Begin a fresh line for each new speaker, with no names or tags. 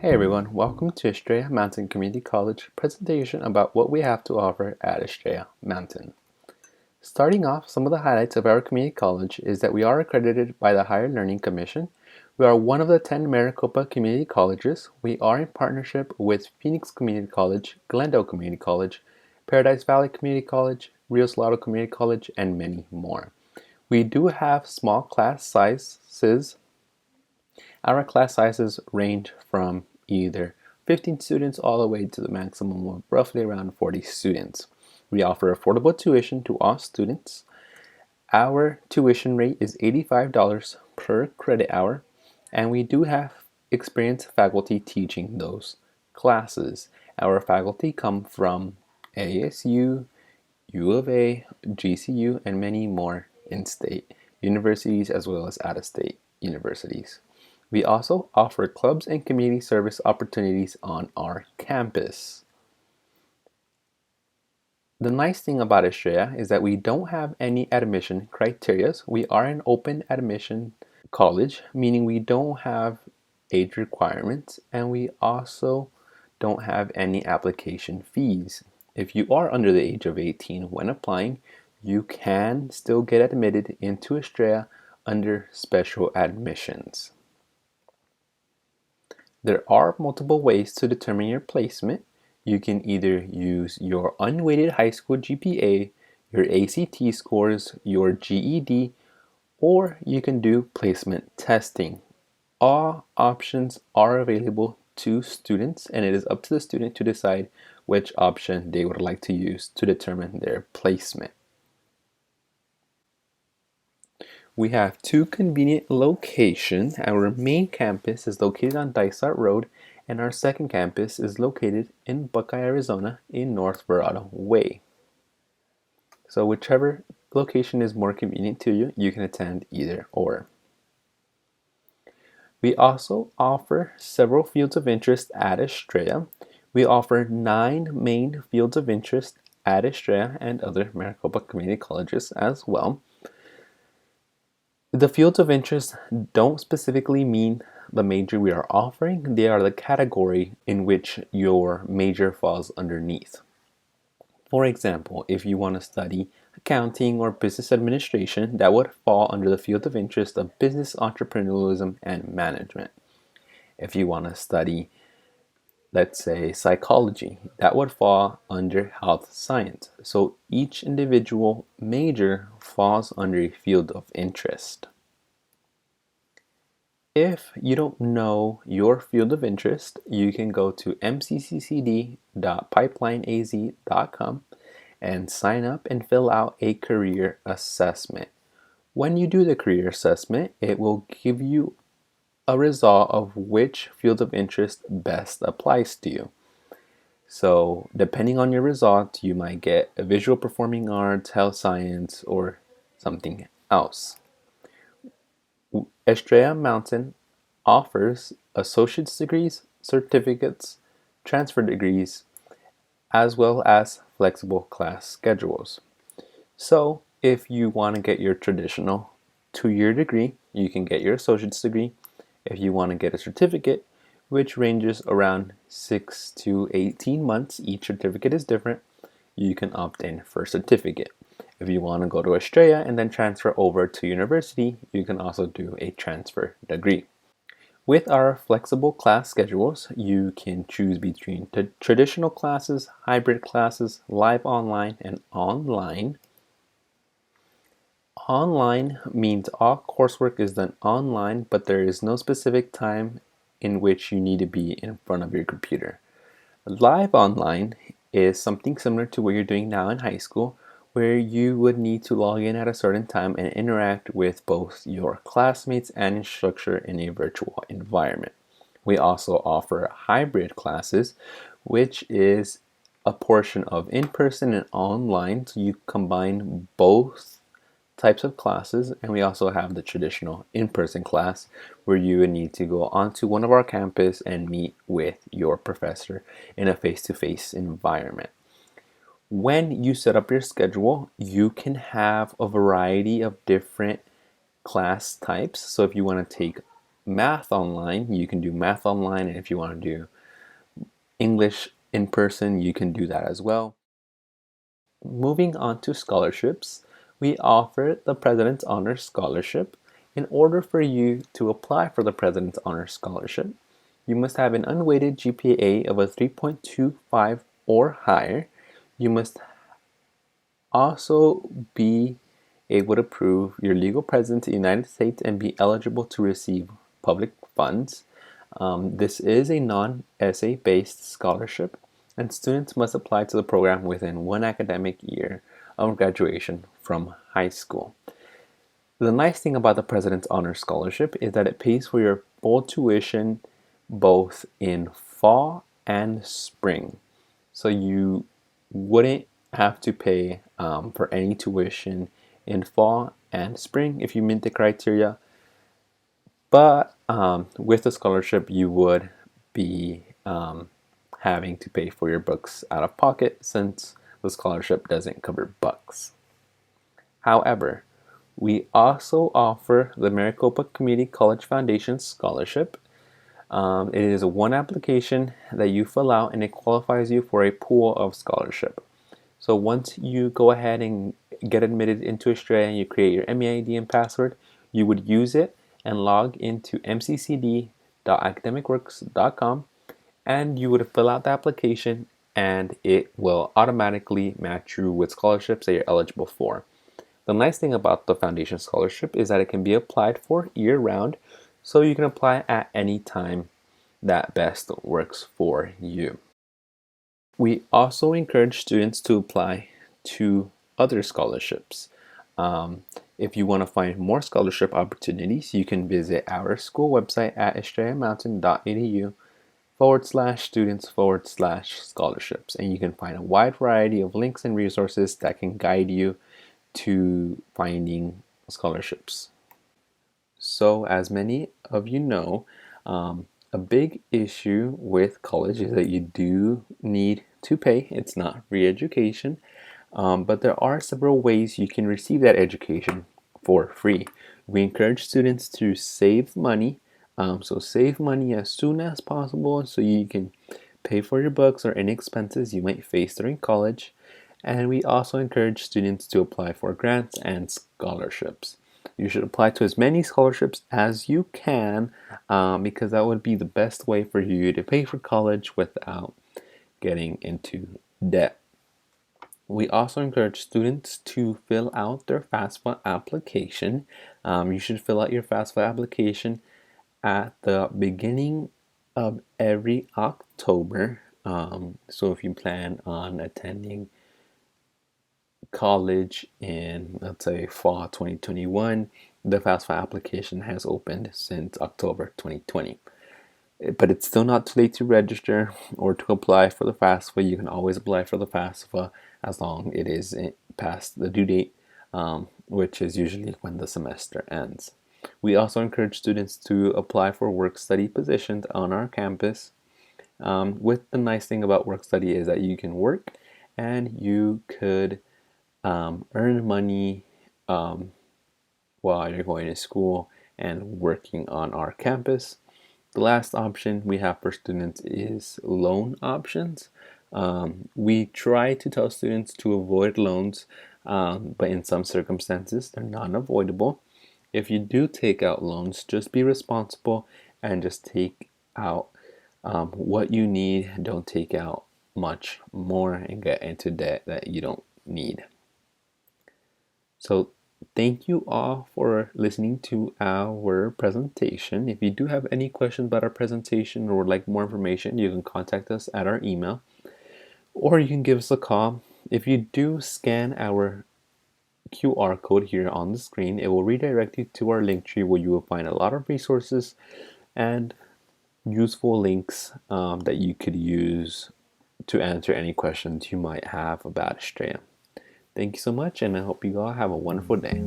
Hey everyone, welcome to Estrella Mountain Community College presentation about what we have to offer at Estrella Mountain. Starting off, some of the highlights of our community college is that we are accredited by the Higher Learning Commission. We are one of the 10 Maricopa community colleges. We are in partnership with Phoenix Community College, Glendale Community College, Paradise Valley Community College, Rio Salado Community College, and many more. We do have small class sizes. Our class sizes range from either 15 students all the way to the maximum of roughly around 40 students. We offer affordable tuition to all students. Our tuition rate is $85 per credit hour, and we do have experienced faculty teaching those classes. Our faculty come from ASU, U of A, GCU, and many more in-state universities as well as out-of-state universities. We also offer clubs and community service opportunities on our campus. The nice thing about Estrella is that we don't have any admission criteria. We are an open admission college, meaning we don't have age requirements, and we also don't have any application fees. If you are under the age of 18 when applying, you can still get admitted into Estrella under special admissions. There are multiple ways to determine your placement. You can either use your unweighted high school GPA, your ACT scores, your GED, or you can do placement testing. All options are available to students, and it is up to the student to decide which option they would like to use to determine their placement. We have two convenient locations. Our main campus is located on Dysart Road, and our second campus is located in Buckeye, Arizona, in North Verrado Way. So whichever location is more convenient to you, you can attend either or. We also offer several fields of interest at Estrella. We offer 9 main fields of interest at Estrella and other Maricopa community colleges as well. The fields of interest don't specifically mean the major we are offering. They are the category in which your major falls underneath. For example, if you want to study accounting or business administration, that would fall under the field of interest of business entrepreneurialism and management. If you want to study, let's say, psychology, that would fall under health science. So each individual major falls under a field of interest. If you don't know your field of interest, you can go to mcccd.pipelineaz.com and sign up and fill out a career assessment. When you do the career assessment, it will give you a result of which field of interest best applies to you. So depending on your result, you might get a visual performing arts, health science, or something else. Estrella Mountain offers associate's degrees, certificates, transfer degrees, as well as flexible class schedules. So if you want to get your traditional 2-year degree, you can get your associate's degree. If you want to get a certificate, which ranges around 6 to 18 months, each certificate is different, you can opt in for a certificate. If you want to go to Estrella and then transfer over to university, you can also do a transfer degree. With our flexible class schedules, you can choose between traditional classes, hybrid classes, live online, and online. Online means all coursework is done online, but there is no specific time in which you need to be in front of your computer. Live online is something similar to what you're doing now in high school, where you would need to log in at a certain time and interact with both your classmates and instructor in a virtual environment. We also offer hybrid classes, which is a portion of in-person and online, so you combine both types of classes. And we also have the traditional in-person class where you would need to go onto one of our campus and meet with your professor in a face-to-face environment. When you set up your schedule, you can have a variety of different class types. So if you want to take math online, you can do math online, and if you want to do English in person, you can do that as well. Moving on to scholarships, we offer the President's Honor Scholarship. In order for you to apply for the President's Honor Scholarship, you must have an unweighted GPA of a 3.25 or higher. You must also be able to prove your legal presence in the United States and be eligible to receive public funds. This is a non-essay based scholarship, and students must apply to the program within one academic year of graduation from high school. The nice thing about the President's Honor Scholarship is that it pays for your full tuition both in fall and spring. So you wouldn't have to pay for any tuition in fall and spring if you meet the criteria. But with the scholarship, you would be having to pay for your books out of pocket since the scholarship doesn't cover books. However, we also offer the Maricopa Community College Foundation Scholarship. It is a one application that you fill out and it qualifies you for a pool of scholarship. So once you go ahead and get admitted into Australia and you create your MEID and password, you would use it and log into mccd.academicworks.com, and you would fill out the application and it will automatically match you with scholarships that you're eligible for. The nice thing about the foundation scholarship is that it can be applied for year-round, so you can apply at any time that best works for you. We also encourage students to apply to other scholarships. If you want to find more scholarship opportunities, you can visit our school website at australiamountain.edu/students/scholarships, and you can find a wide variety of links and resources that can guide you to finding scholarships. So, as many of you know, a big issue with college is that you do need to pay. It's not free education, but there are several ways you can receive that education for free. We encourage students to save money, so save money as soon as possible so you can pay for your books or any expenses you might face during college. And we also encourage students to apply for grants and scholarships. You should apply to as many scholarships as you can because that would be the best way for you to pay for college without getting into debt. We also encourage students to fill out their FAFSA application. You should fill out your FAFSA application at the beginning of every October. So if you plan on attending college in, let's say, fall 2021, the FAFSA application has opened since October 2020. But it's still not too late to register or to apply for the FAFSA. You can always apply for the FAFSA as long as it is past the due date, which is usually when the semester ends. We also encourage students to apply for work-study positions on our campus. With the nice thing about work-study is that you can work and you could earn money while you're going to school and working on our campus. The last option we have for students is loan options. We try to tell students to avoid loans, but in some circumstances they're non-avoidable. If you do take out loans, just be responsible and just take out what you need. Don't take out much more and get into debt that you don't need. So thank you all for listening to our presentation. If you do have any questions about our presentation or would like more information, you can contact us at our email or you can give us a call. If you do scan our QR code here on the screen, it will redirect you to our link tree where you will find a lot of resources and useful links that you could use to answer any questions you might have about Australia. Thank you so much, and I hope you all have a wonderful day.